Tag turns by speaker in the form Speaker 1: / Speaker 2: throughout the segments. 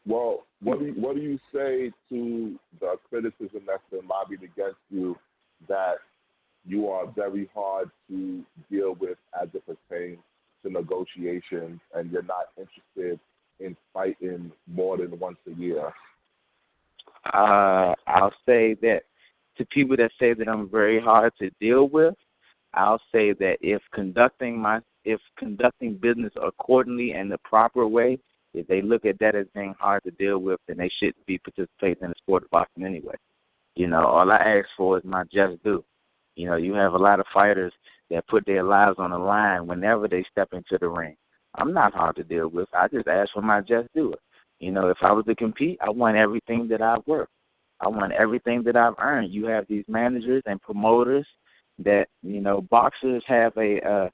Speaker 1: Well, what do you say to the criticism that's been lobbied against you that you are very hard to deal with as it pertains to negotiations, and you're not interested in fighting more than once a year?
Speaker 2: I'll say that to people that say that I'm very hard to deal with, I'll say that if conducting business accordingly and the proper way, if they look at that as being hard to deal with, then they shouldn't be participating in the sport of boxing anyway. All I ask for is my just due. You have a lot of fighters that put their lives on the line whenever they step into the ring. I'm not hard to deal with. I just ask for my just due. If I was to compete, I want everything that I've worked. I want everything that I've earned. You have these managers and promoters that, boxers have a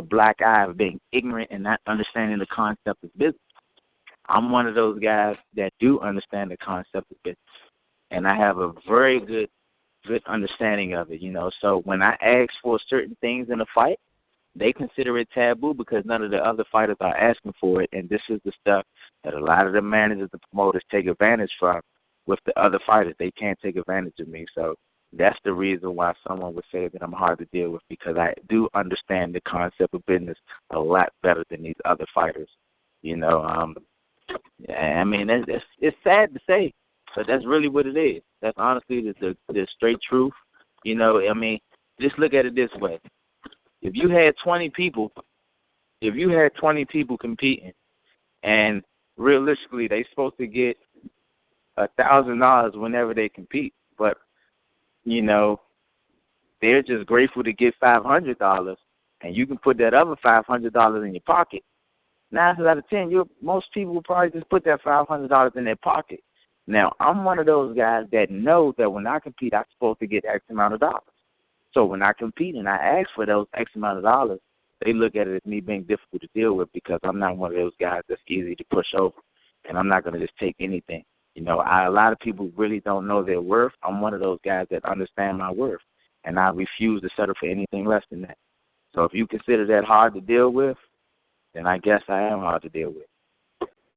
Speaker 2: black eye of being ignorant and not understanding the concept of business. I'm one of those guys that do understand the concept of business, and I have a very good understanding of it. So when I ask for certain things in a fight, they consider it taboo because none of the other fighters are asking for it, and this is the stuff that a lot of the managers and promoters take advantage from with the other fighters. They can't take advantage of me, so that's the reason why someone would say that I'm hard to deal with, because I do understand the concept of business a lot better than these other fighters. I mean, it's sad to say, but that's really what it is. That's honestly the straight truth. I mean, just look at it this way. If you had 20 people competing, and realistically they supposed to get $1,000 whenever they compete, but they're just grateful to get $500, and you can put that other $500 in your pocket. 9 out of 10, most people will probably just put that $500 in their pocket. Now, I'm one of those guys that know that when I compete, I'm supposed to get X amount of dollars. So when I compete and I ask for those X amount of dollars, they look at it as me being difficult to deal with because I'm not one of those guys that's easy to push over, and I'm not going to just take anything. A lot of people really don't know their worth. I'm one of those guys that understand my worth, and I refuse to settle for anything less than that. So if you consider that hard to deal with, then I guess I am hard to deal with.